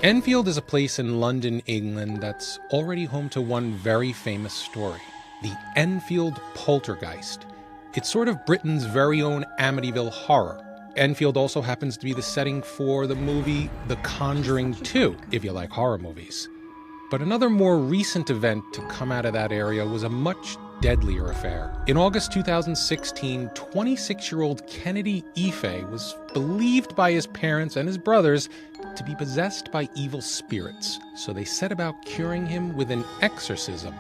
Enfield is a place in London, England that's already home to one very famous story, the Enfield Poltergeist. It's sort of Britain's very own Amityville Horror. Enfield also happens to be the setting for the movie The Conjuring 2, if you like horror movies. But another more recent event to come out of that area was a much deadlier affair. In August 2016, 26-year-old Kennedy Ife was believed by his parents and his brothers to be possessed by evil spirits, so they set about curing him with an exorcism.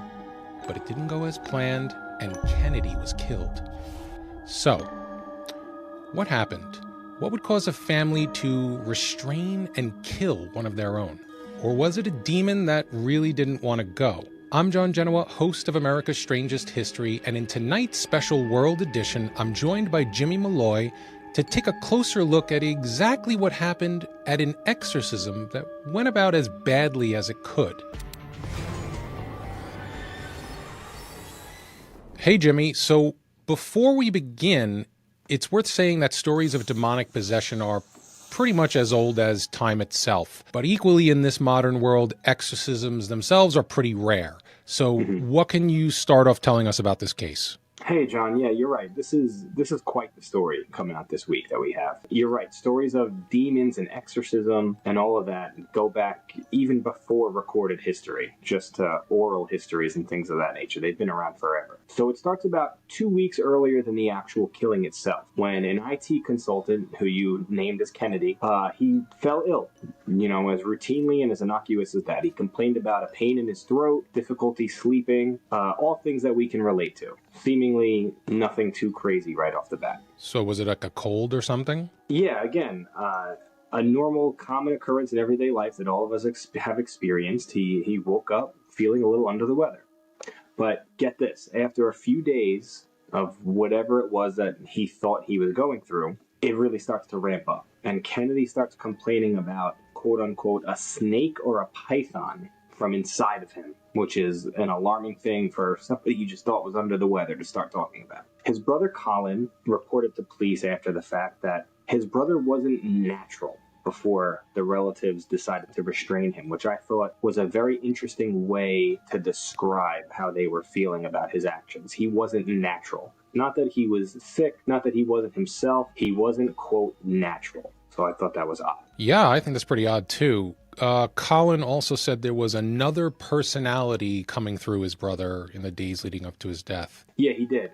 But it didn't go as planned, and Kennedy was killed. So, what happened? What would cause a family to restrain and kill one of their own? Or was it a demon that really didn't want to go? I'm John Genoa, host of America's Strangest History, and in tonight's special World Edition, I'm joined by Jimmy Malloy to take a closer look at exactly what happened at an exorcism that went about as badly as it could. Hey Jimmy, so before we begin, it's worth saying that stories of demonic possession are pretty much as old as time itself. But equally in this modern world, exorcisms themselves are pretty rare. So what can you start off telling us about this case? Hey, John. Yeah, you're right. This is quite the story coming out this week that we have. You're right. Stories of demons and exorcism and all of that go back even before recorded history, just oral histories and things of that nature. They've been around forever. So it starts about 2 weeks earlier than the actual killing itself, when an IT consultant, who you named as Kennedy, he fell ill, as routinely and as innocuous as that. He complained about a pain in his throat, difficulty sleeping, all things that we can relate to. Seemingly nothing too crazy right off the bat. So was it like a cold or something? Yeah, again, a normal, common occurrence in everyday life that all of us have experienced. He woke up feeling a little under the weather. But get this, after a few days of whatever it was that he thought he was going through, it really starts to ramp up. And Kennedy starts complaining about, quote unquote, a snake or a python from inside of him, which is an alarming thing for somebody you just thought was under the weather to start talking about. His brother Colin reported to police after the fact that his brother wasn't natural before the relatives decided to restrain him, which I thought was a very interesting way to describe how they were feeling about his actions. He wasn't natural. Not that he was sick, not that he wasn't himself. He wasn't, quote, natural. So I thought that was odd. Yeah, I think that's pretty odd too. Colin also said there was another personality coming through his brother in the days leading up to his death. Yeah, he did.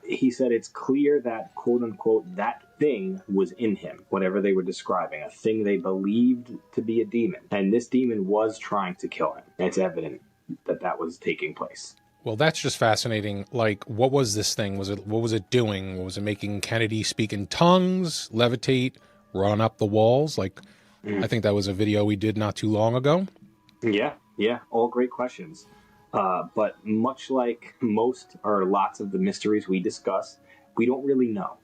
He said it's clear that, quote unquote, that thing was in him, whatever they were describing, a thing they believed to be a demon. And this demon was trying to kill him. And it's evident that that was taking place. Well, that's just fascinating. Like, what was this thing? What was it doing? Was it making Kennedy speak in tongues, levitate, run up the walls? I think that was a video we did not too long ago. Yeah, all great questions. But much like most or lots of the mysteries we discuss, we don't really know.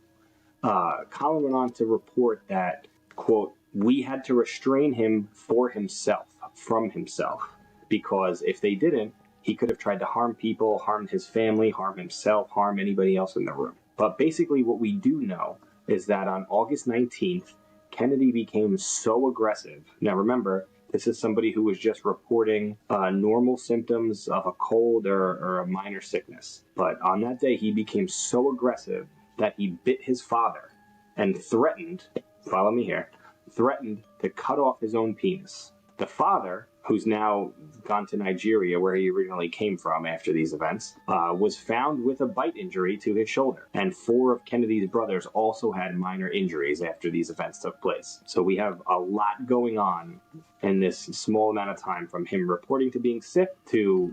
Colin went on to report that, quote, we had to restrain him from himself, because if they didn't, he could have tried to harm people, harm his family, harm himself, harm anybody else in the room. But basically what we do know is that on August 19th, Kennedy became so aggressive. Now remember, this is somebody who was just reporting normal symptoms of a cold or a minor sickness. But on that day, he became so aggressive that he bit his father and threatened, follow me here, threatened to cut off his own penis. The father, who's now gone to Nigeria, where he originally came from after these events, was found with a bite injury to his shoulder. And 4 of Kennedy's brothers also had minor injuries after these events took place. So we have a lot going on in this small amount of time, from him reporting to being sick to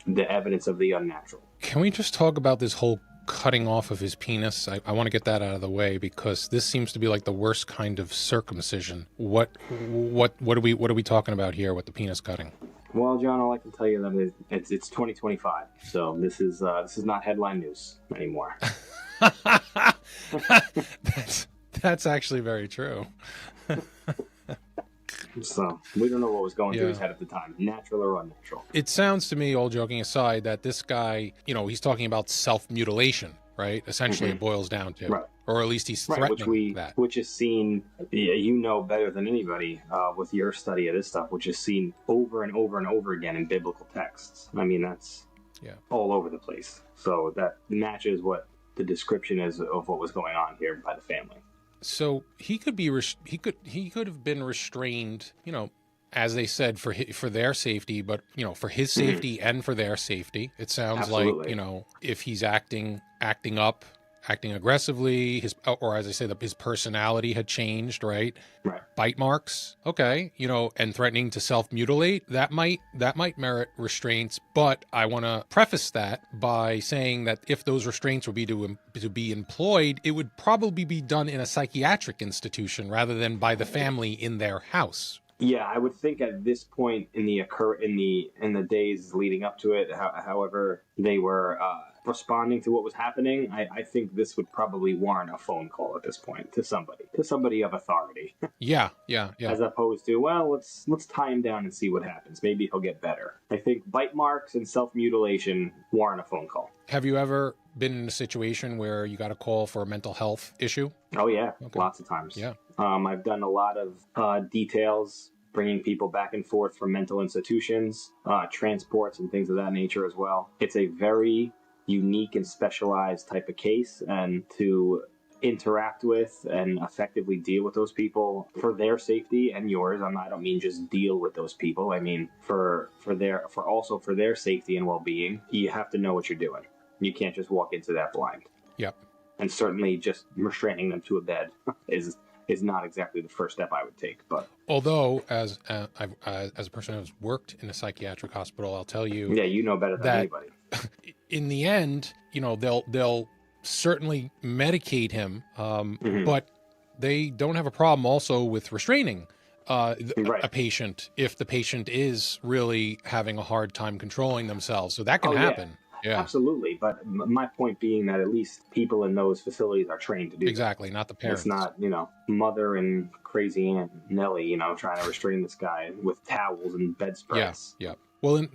the evidence of the unnatural. Can we just talk about this whole cutting off of his penis? I want to get that out of the way, because this seems to be like the worst kind of circumcision. What are we talking about here with the penis cutting? Well, John, all I can tell you that it's 2025, so this is not headline news anymore. That's actually very true. So we don't know what was going through his head at the time, natural or unnatural. It sounds to me, all joking aside, that this guy, he's talking about self-mutilation. right? Essentially, it boils down to, Right. or at least he's Right, threatening that. which is seen, you know better than anybody with your study of this stuff, which is seen over and over and over again in biblical texts. I mean, that's all over the place. So that matches what the description is of what was going on here by the family. So he could be he could have been restrained, you know, as they said for their safety, but you know, for his safety and for their safety. It sounds Absolutely. like, you know, if he's acting up, acting aggressively, or as I say, his personality had changed, right? Right. Bite marks, okay, you know, and threatening to self-mutilate, that might merit restraints. But I want to preface that by saying that if those restraints would be to be employed, it would probably be done in a psychiatric institution rather than by the family in their house. Yeah, I would think at this point in the days leading up to it, however they were responding to what was happening, I think this would probably warrant a phone call at this point to somebody of authority. Yeah. As opposed to, well, let's tie him down and see what happens. Maybe he'll get better. I think bite marks and self-mutilation warrant a phone call. Have you ever been in a situation where you got a call for a mental health issue? Oh yeah, lots of times. Yeah. I've done a lot of details, bringing people back and forth from mental institutions, transports, and things of that nature as well. It's a very unique and specialized type of case, and to interact with and effectively deal with those people for their safety and yours. I don't mean just deal with those people. I mean for their safety and well-being. You have to know what you're doing. You can't just walk into that blind. Yep. And certainly just restraining them to a bed is not exactly the first step I would take. But although, as a person who's worked in a psychiatric hospital, I'll tell you, yeah, you know better than anybody. In the end, you know, they'll certainly medicate him, but they don't have a problem also with restraining a patient if the patient is really having a hard time controlling themselves. So that can happen. Yeah, absolutely. But my point being that at least people in those facilities are trained to do exactly, not the parents. It's not, you know, mother and crazy Aunt Nellie, you know, trying to restrain this guy with towels and bedspreads. Yeah. Well,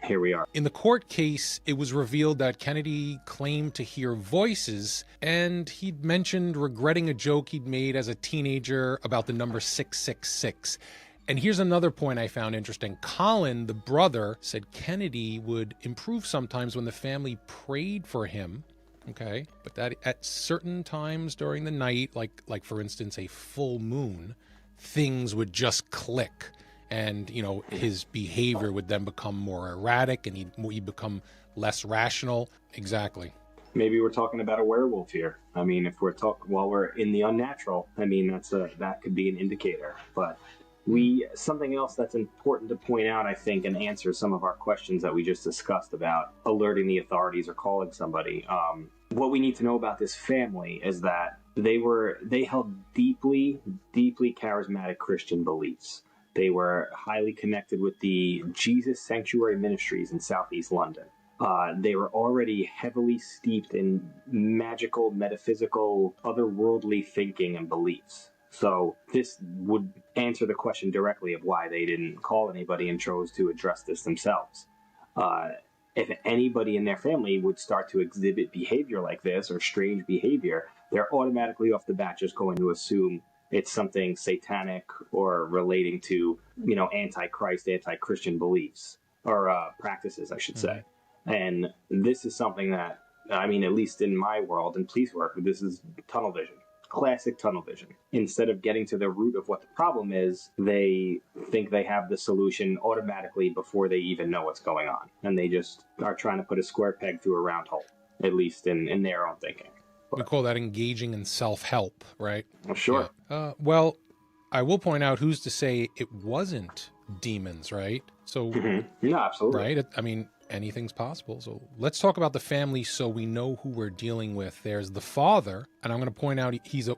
here we are. In the court case, it was revealed that Kennedy claimed to hear voices, and he'd mentioned regretting a joke he'd made as a teenager about the number 666. And here's another point I found interesting. Colin, the brother, said Kennedy would improve sometimes when the family prayed for him. Okay, but that at certain times during the night, like for instance, a full moon, things would just click. And, you know, his behavior would then become more erratic and he'd become less rational. Exactly. Maybe we're talking about a werewolf here. I mean, if while we're in the unnatural, I mean, that could be an indicator. But something else that's important to point out, I think, and answer some of our questions that we just discussed about alerting the authorities or calling somebody. What we need to know about this family is that they held deeply, deeply charismatic Christian beliefs. They were highly connected with the Jesus Sanctuary Ministries in Southeast London. They were already heavily steeped in magical, metaphysical, otherworldly thinking and beliefs. So this would answer the question directly of why they didn't call anybody and chose to address this themselves. If anybody in their family would start to exhibit behavior like this or strange behavior, they're automatically off the bat just going to assume it's something satanic or relating to, you know, anti-Christ, anti-Christian beliefs or practices, I should say. And this is something that, I mean, at least in my world, in police work, this is tunnel vision. Classic tunnel vision. Instead of getting to the root of what the problem is, they think they have the solution automatically before they even know what's going on. And they just are trying to put a square peg through a round hole, at least in their own thinking. We call that engaging in self-help, right? Well, sure. Yeah. Well, I will point out, who's to say it wasn't demons, right? So, No, absolutely. Right? I mean, anything's possible. So let's talk about the family so we know who we're dealing with. There's the father, and I'm going to point out he's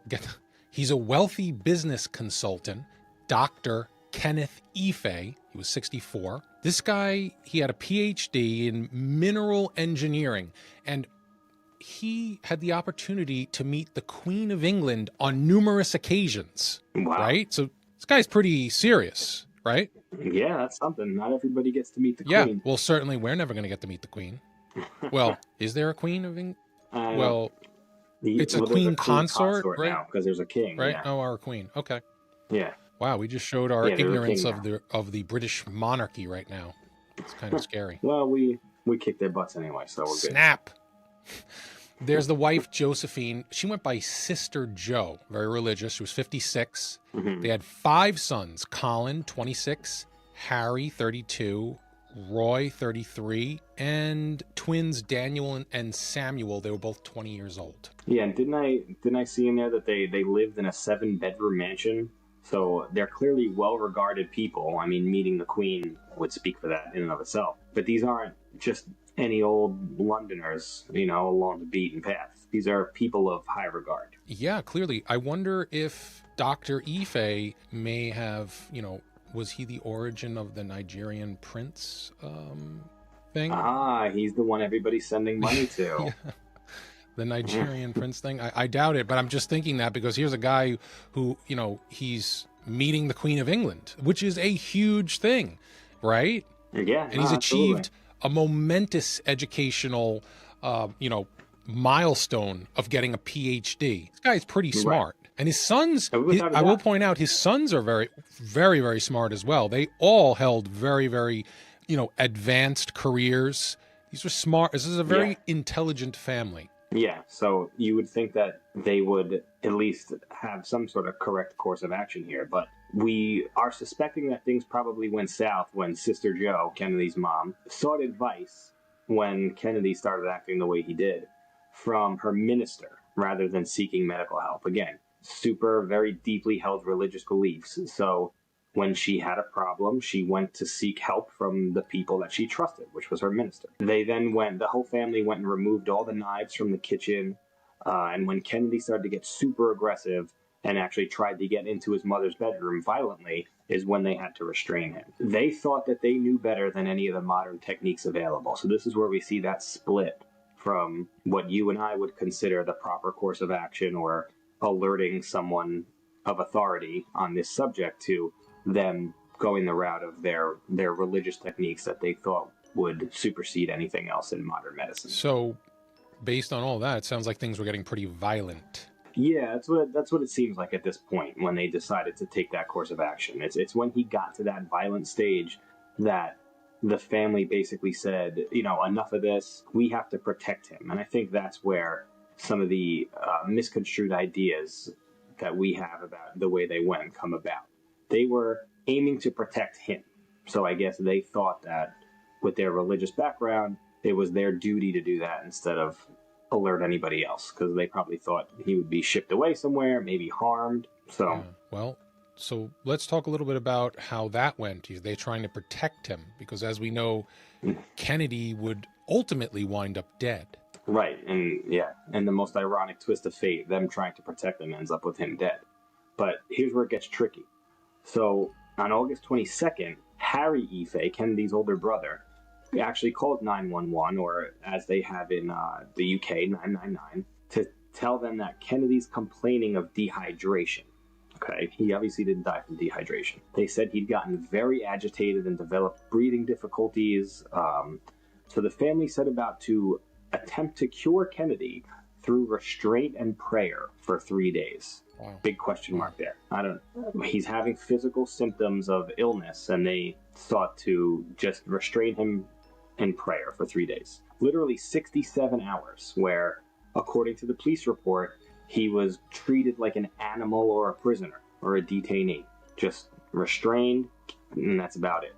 a wealthy business consultant, Dr. Kenneth Ife. He was 64. This guy, he had a PhD in mineral engineering, and he had the opportunity to meet the Queen of England on numerous occasions. Wow. Right? So this guy's pretty serious, right? Yeah, that's something. Not everybody gets to meet the Queen. Yeah, well, certainly we're never going to get to meet the Queen. Well, is there a Queen of England? Well, it's a Well, there's a queen consort, right? now because there's a king. Right? Yeah. Oh, our queen. Okay. Yeah. Wow, we just showed our Yeah, there's a ignorance king of now. the British monarchy right now. It's kind of scary. Well, we kicked their butts anyway, so we're good. Snap. There's the wife, Josephine. She went by Sister Joe, very religious. She was 56. Mm-hmm. They had 5 sons: Colin, 26, Harry, 32, Roy, 33, and twins Daniel and Samuel. They were both 20 years old. Yeah, and didn't I see in there that they lived in a 7-bedroom mansion? So they're clearly well-regarded people. I mean, meeting the Queen would speak for that in and of itself. But these aren't just any old Londoners, along the beaten path. These are people of high regard. Yeah, clearly. I wonder if Dr. Ife may have, was he the origin of the Nigerian prince thing? Ah, he's the one everybody's sending money to. Yeah. The Nigerian prince thing? I doubt it, but I'm just thinking that because here's a guy who, he's meeting the Queen of England, which is a huge thing, right? Yeah. And he's achieved a momentous educational, milestone of getting a PhD. This guy's pretty smart. Right. And his sons, I will point out, his sons are very, very, very smart as well. They all held very, very, advanced careers. These were smart. This is a very intelligent family. Yeah, so you would think that they would at least have some sort of correct course of action here, but we are suspecting that things probably went south when Sister Joe, Kennedy's mom, sought advice when Kennedy started acting the way he did from her minister rather than seeking medical help. Again, very deeply held religious beliefs, so when she had a problem, she went to seek help from the people that she trusted, which was her minister. The whole family went and removed all the knives from the kitchen. And when Kennedy started to get super aggressive and actually tried to get into his mother's bedroom violently, is when they had to restrain him. They thought that they knew better than any of the modern techniques available. So this is where we see that split from what you and I would consider the proper course of action or alerting someone of authority on this subject to them going the route of their religious techniques that they thought would supersede anything else in modern medicine. So, based on all that, it sounds like things were getting pretty violent. Yeah, that's what it seems like at this point when they decided to take that course of action. It's when he got to that violent stage that the family basically said, enough of this. We have to protect him. And I think that's where some of the misconstrued ideas that we have about the way they went come about. They were aiming to protect him. So I guess they thought that with their religious background, it was their duty to do that instead of alert anybody else, because they probably thought he would be shipped away somewhere, maybe harmed. So, so let's talk a little bit about how that went. Are they trying to protect him? Because as we know, Kennedy would ultimately wind up dead. Right, and the most ironic twist of fate, them trying to protect him ends up with him dead. But here's where it gets tricky. So on August 22nd, Harry Ife, Kennedy's older brother, actually called 911, or as they have in the UK, 999, to tell them that Kennedy's complaining of dehydration. Okay, he obviously didn't die from dehydration. They said he'd gotten very agitated and developed breathing difficulties. So the family set about to attempt to cure Kennedy through restraint and prayer for 3 days. Wow. Big question mark there. He's having physical symptoms of illness, and they sought to just restrain him in prayer for 3 days. Literally 67 hours, where, according to the police report, he was treated like an animal or a prisoner or a detainee. Just restrained, and that's about it.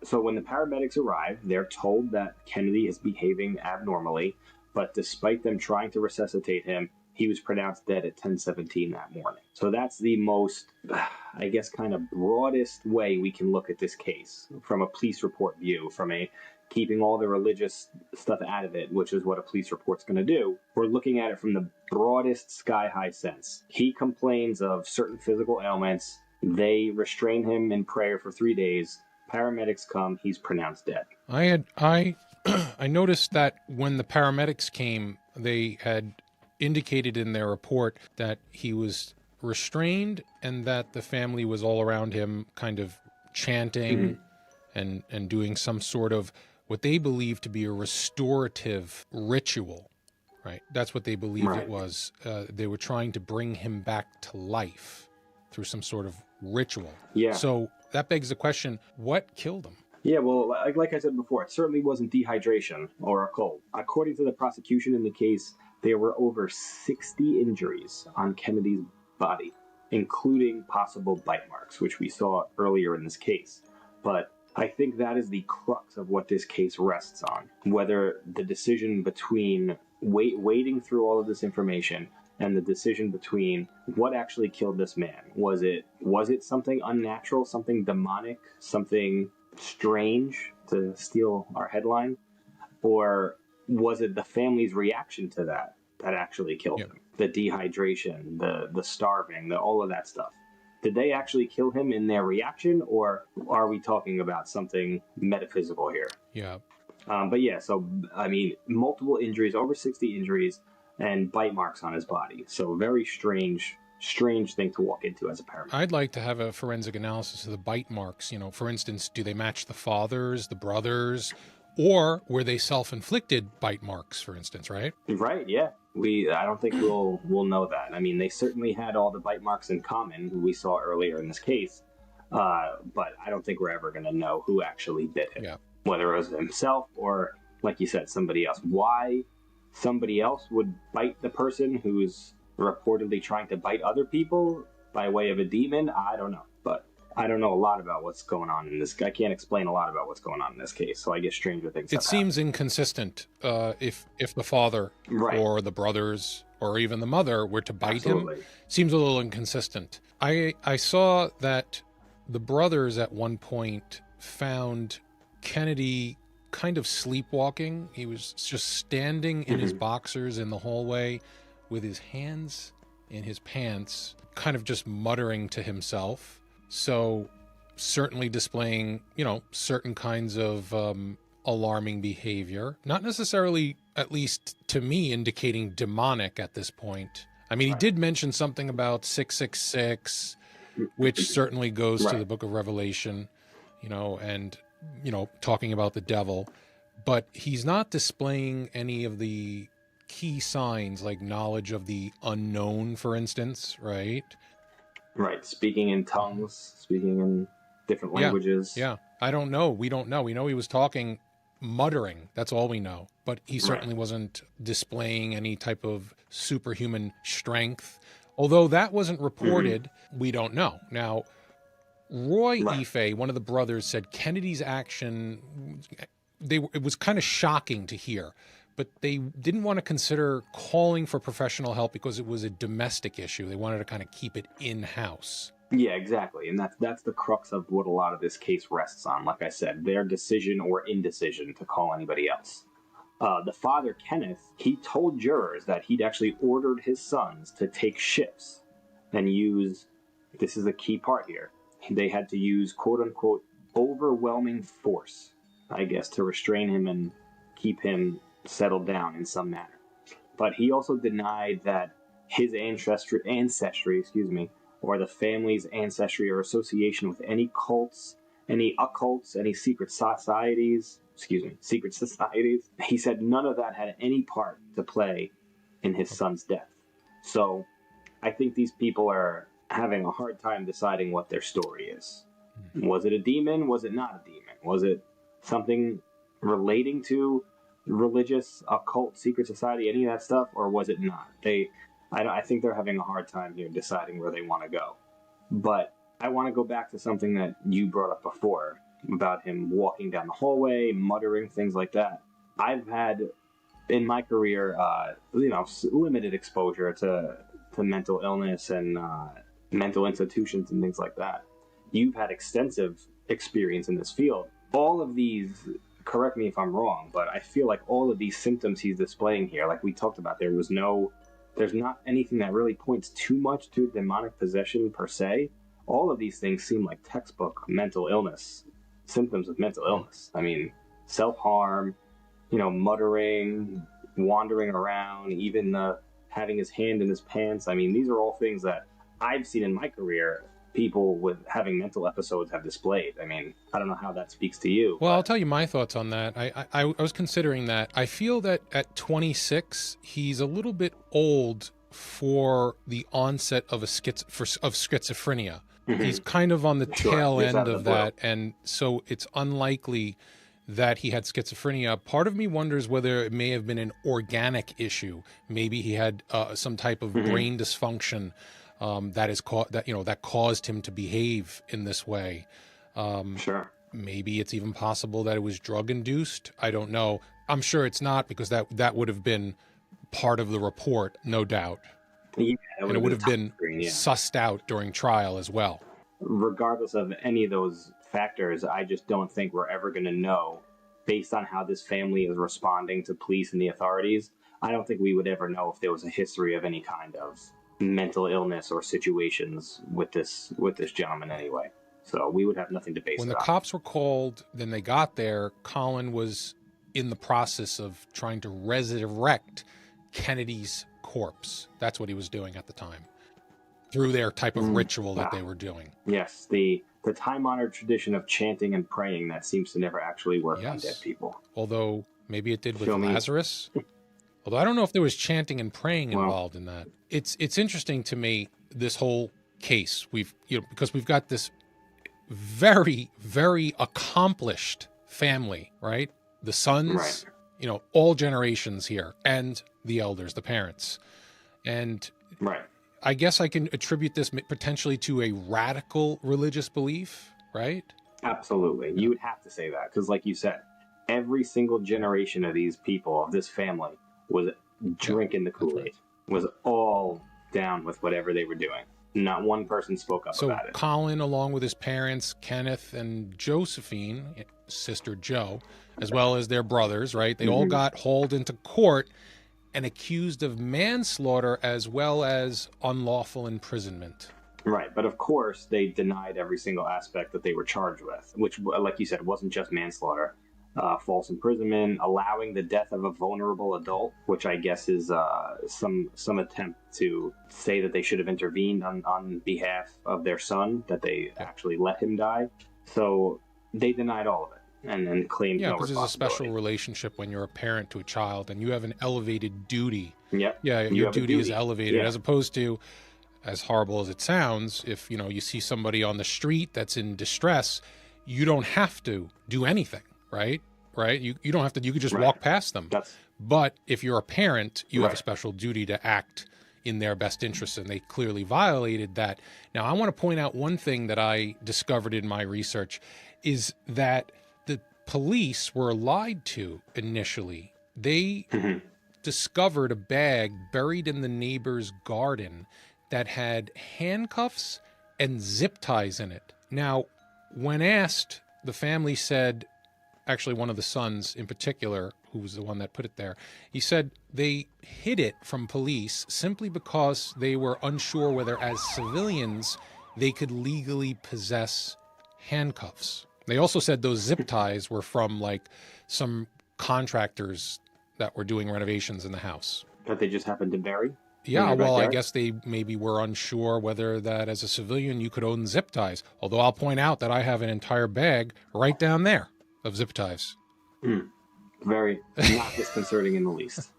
So when the paramedics arrive, they're told that Kennedy is behaving abnormally, but despite them trying to resuscitate him, he was pronounced dead at 10:17 that morning. So that's the most, I guess, kind of broadest way we can look at this case from a police report view, from keeping all the religious stuff out of it, which is what a police report's going to do. We're looking at it from the broadest sky-high sense. He complains of certain physical ailments. They restrain him in prayer for 3 days. Paramedics come. He's pronounced dead. I noticed that when the paramedics came, they had indicated in their report that he was restrained and that the family was all around him kind of chanting and doing some sort of what they believe to be a restorative ritual. right? That's what they believed Right. it was. They were trying to bring him back to life through some sort of ritual. Yeah. So that begs the question, what killed him? Yeah, well, like I said before, it certainly wasn't dehydration or a cold. According to the prosecution in the case, there were over 60 injuries on Kennedy's body, including possible bite marks, which we saw earlier in this case. But I think that is the crux of what this case rests on. Whether the decision between wading through all of this information and the decision between what actually killed this man. Was it something unnatural, something demonic, something strange, to steal our headline? Or was it the family's reaction to that actually killed him? The dehydration, the starving, all of that stuff. Did they actually kill him in their reaction, or are we talking about something metaphysical here? Yeah. But yeah, so, I mean, multiple injuries, over 60 injuries, and bite marks on his body. So very strange thing to walk into as a paramedic. I'd like to have a forensic analysis of the bite marks. You know, for instance, do they match the father's, the brother's, or were they self-inflicted bite marks, for instance, right? Right, yeah. I don't think we'll know that. I mean, they certainly had all the bite marks in common, who we saw earlier in this case, but I don't think we're ever going to know who actually bit him. Yeah. Whether it was himself or, like you said, somebody else. Why somebody else would bite the person who's reportedly trying to bite other people by way of a demon, I don't know. But I don't know a lot about what's going on in this. I can't explain a lot about what's going on in this case, so I guess stranger things. It seems inconsistent if the father or the brothers or even the mother were to bite him. Seems a little inconsistent. I saw that the brothers at one point found Kennedy kind of sleepwalking. He was just standing in his boxers in the hallway with his hands in his pants, kind of just muttering to himself. So certainly displaying, certain kinds of alarming behavior. Not necessarily, at least to me, indicating demonic at this point. I mean, he did mention something about 666, which certainly goes to the book of Revelation, and, talking about the devil. But he's not displaying any of the key signs like knowledge of the unknown, for instance, right? Right, speaking in tongues, speaking in different languages. Yeah, I don't know. We don't know. We know he was talking, muttering. That's all we know. But he certainly wasn't displaying any type of superhuman strength. Although that wasn't reported, we don't know. Now, Roy Ife, one of the brothers, said Kennedy's action, it was kind of shocking to hear. But they didn't want to consider calling for professional help because it was a domestic issue. They wanted to kind of keep it in-house. Yeah, exactly. And that's the crux of what a lot of this case rests on. Like I said, their decision or indecision to call anybody else. The father, Kenneth, he told jurors that he'd actually ordered his sons to take shifts and use, this is a key part here, they had to use quote-unquote overwhelming force, I guess, to restrain him and keep him settled down in some manner. But he also denied that his ancestry, or the family's ancestry or association with any cults, any occults, any secret societies. He said none of that had any part to play in his son's death. So I think these people are having a hard time deciding what their story is. Was it a demon? Was it not a demon? Was it something relating to religious, occult, secret society, any of that stuff, or was it not? I think they're having a hard time here deciding where they want to go. But I want to go back to something that you brought up before about him walking down the hallway, muttering, things like that. I've had, in my career, limited exposure to mental illness and mental institutions and things like that. You've had extensive experience in this field. All of these, correct me if I'm wrong, but I feel like all of these symptoms he's displaying here, like we talked about, there's not anything that really points too much to demonic possession per se. All of these things seem like textbook mental illness, symptoms of mental illness. I mean, self-harm, muttering, wandering around, even having his hand in his pants. I mean, these are all things that I've seen in my career people with having mental episodes have displayed. I mean, I don't know how that speaks to you. Well, I'll tell you my thoughts on that. I was considering that. I feel that at 26, he's a little bit old for the onset of schizophrenia. He's kind of on the tail end of that, and so it's unlikely that he had schizophrenia. Part of me wonders whether it may have been an organic issue. Maybe he had some type of brain dysfunction that caused him to behave in this way. Maybe it's even possible that it was drug induced. I don't know. I'm sure it's not, because that would have been part of the report, no doubt. Yeah, and it would have been sussed out during trial as well. Regardless of any of those factors, I just don't think we're ever going to know, based on how this family is responding to police and the authorities. I don't think we would ever know if there was a history of any kind of mental illness or situations with this gentleman anyway. So we would have nothing to base it on. When the cops were called, then they got there, Colin was in the process of trying to resurrect Kennedy's corpse. That's what he was doing at the time, through their type of ritual that they were doing. Yes, the time-honored tradition of chanting and praying that seems to never actually work on dead people. Although maybe it did with Lazarus. Although I don't know if there was chanting and praying involved in that. It's interesting to me, this whole case. Because we've got this very, very accomplished family, right? The sons, all generations here, and the elders, the parents. And I guess I can attribute this potentially to a radical religious belief, right? Absolutely. You would have to say that, because like you said, every single generation of these people, of this family, was drinking the Kool-Aid, was all down with whatever they were doing. Not one person spoke up about it. So Colin, along with his parents, Kenneth and Josephine, sister Joe, as well as their brothers, right? They all got hauled into court and accused of manslaughter as well as unlawful imprisonment. Right, but of course they denied every single aspect that they were charged with, which, like you said, wasn't just manslaughter. False imprisonment, allowing the death of a vulnerable adult, which I guess is some attempt to say that they should have intervened on behalf of their son, that they actually let him die. So they denied all of it and then claimed no responsibility. Yeah, because there's a special relationship when you're a parent to a child and you have an elevated duty. Yep. Yeah, your duty is elevated, as opposed to, as horrible as it sounds, if you see somebody on the street that's in distress, you don't have to do anything. Right? You don't have to, you could just walk past them. But if you're a parent, you have a special duty to act in their best interest, and they clearly violated that. Now, I want to point out one thing that I discovered in my research is that the police were lied to initially. They discovered a bag buried in the neighbor's garden that had handcuffs and zip ties in it. Now, when asked, the family said, actually one of the sons in particular, who was the one that put it there, he said they hid it from police simply because they were unsure whether, as civilians, they could legally possess handcuffs. They also said those zip ties were from some contractors that were doing renovations in the house. That they just happened to bury? Yeah, well, I guess they maybe were unsure whether that as a civilian you could own zip ties. Although I'll point out that I have an entire bag right down there of zip ties. Very not disconcerting in the least.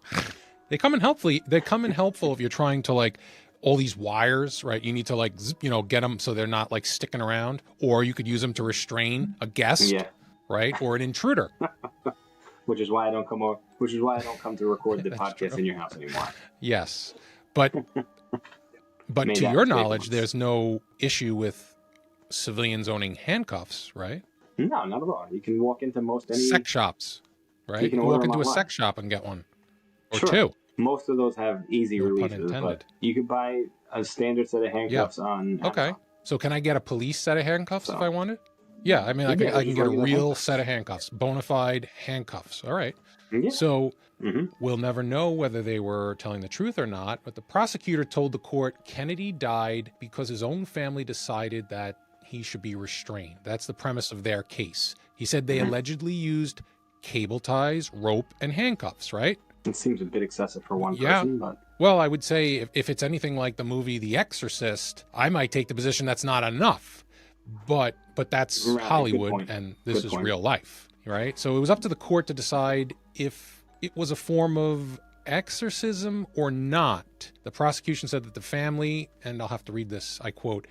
They come in helpful if you're trying to all these wires, right? You need to get them so they're not sticking around, or you could use them to restrain a guest, right? Or an intruder. Which is why I don't come to record the podcast in your house anymore. Yes. But to your knowledge, there's no issue with civilians owning handcuffs, right? No, not at all. You can walk into most sex shops, right? You can walk into a sex shop and get one or two. Most of those have easy releases, but you could buy a standard set of handcuffs on Amazon. Okay. So can I get a police set of handcuffs if I wanted? Yeah, I mean, I can get a real set of handcuffs, bona fide handcuffs. All right. Yeah. So we'll never know whether they were telling the truth or not, but the prosecutor told the court Kennedy died because his own family decided that he should be restrained. That's the premise of their case. He said they allegedly used cable ties, rope, and handcuffs, right? It seems a bit excessive for one person, but... Well, I would say if it's anything like the movie The Exorcist, I might take the position that's not enough. But that's Right, Hollywood, and this is real life, right? So it was up to the court to decide if it was a form of exorcism or not. The prosecution said that the family, and I'll have to read this, I quote,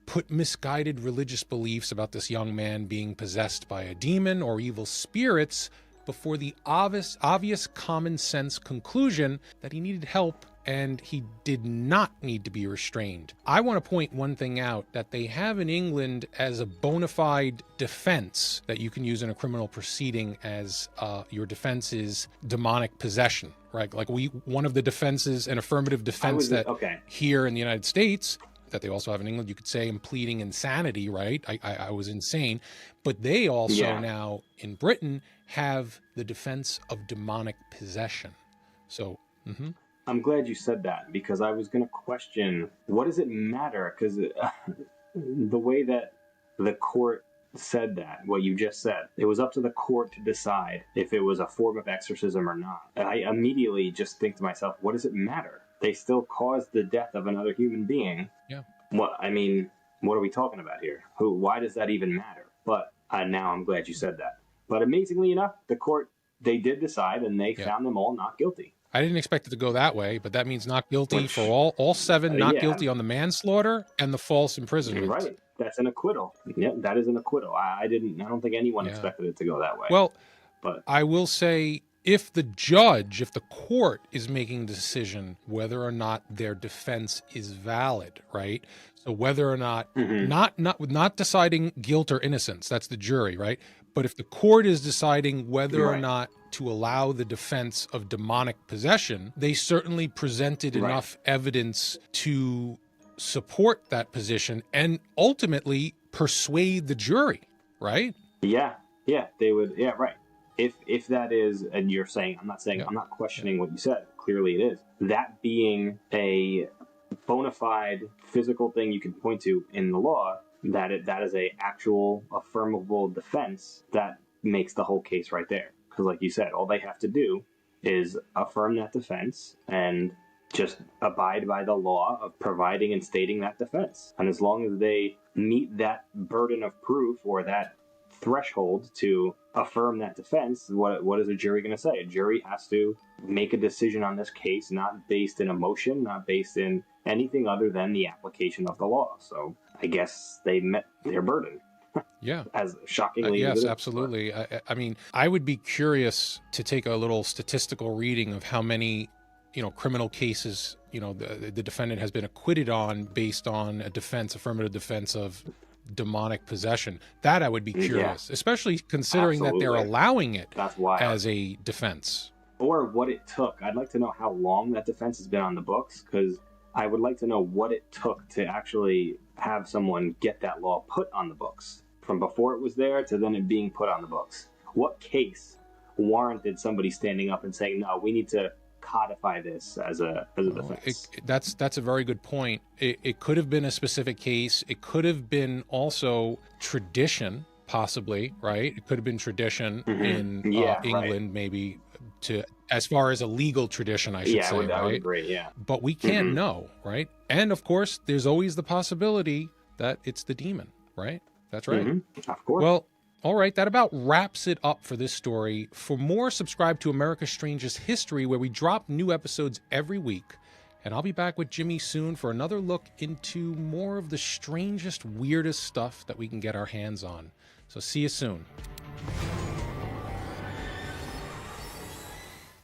put misguided religious beliefs about this young man being possessed by a demon or evil spirits before the obvious common sense conclusion that he needed help and he did not need to be restrained. I want to point one thing out that they have in England as a bona fide defense that you can use in a criminal proceeding as your defense is demonic possession, right? Like one of the defenses, an affirmative defense here in the United States that they also have in England, you could say I'm pleading insanity, right? I was insane. But they also now in Britain have the defense of demonic possession. So, I'm glad you said that, because I was going to question, what does it matter? Because the way that the court said that, what you just said, it was up to the court to decide if it was a form of exorcism or not. I immediately just think to myself, what does it matter? They still caused the death of another human being. Yeah. What are we talking about here? Why does that even matter? But now I'm glad you said that. But amazingly enough, the court, they did decide, and they found them all not guilty. I didn't expect it to go that way, but that means not guilty for all seven, not guilty on the manslaughter and the false imprisonment. Right. That's an acquittal. Yeah, that is an acquittal. I don't think anyone expected it to go that way. Well, but I will say, if the court is making the decision whether or not their defense is valid, right? So whether or not, not deciding guilt or innocence, that's the jury, right? But if the court is deciding whether or not to allow the defense of demonic possession, they certainly presented enough evidence to support that position and ultimately persuade the jury, right? Yeah, they would. Yeah, right. If that is, and you're saying, I'm not questioning what you said. Clearly it is. That being a bona fide physical thing you can point to in the law, that is a actual affirmable defense, that makes the whole case right there. Because like you said, all they have to do is affirm that defense and just abide by the law of providing and stating that defense. And as long as they meet that burden of proof, or that threshold to affirm that defense, what is a jury going to say? A jury has to make a decision on this case, not based in emotion, not based in anything other than the application of the law. So I guess they met their burden. Yeah. As shockingly yes, as it is. absolutely. I mean, I would be curious to take a little statistical reading of how many, criminal cases, the defendant has been acquitted on based on a affirmative defense of demonic possession. That I would be curious, especially considering that they're allowing it as a defense. Or what it took. I'd like to know how long that defense has been on the books, because I would like to know what it took to actually have someone get that law put on the books, from before it was there to then it being put on the books. What case warranted somebody standing up and saying, no, we need to codify this as a defense? That's a very good point. It could have been a specific case. It could have been also tradition, possibly, right? It could have been tradition in England, maybe, as far as a legal tradition, I should say. I would agree, But we can't know, right? And of course, there's always the possibility that it's the demon, right? That's right. Of course. Well, all right, that about wraps it up for this story. For more, subscribe to America's Strangest History, where we drop new episodes every week. And I'll be back with Jimmy soon for another look into more of the strangest, weirdest stuff that we can get our hands on. So see you soon.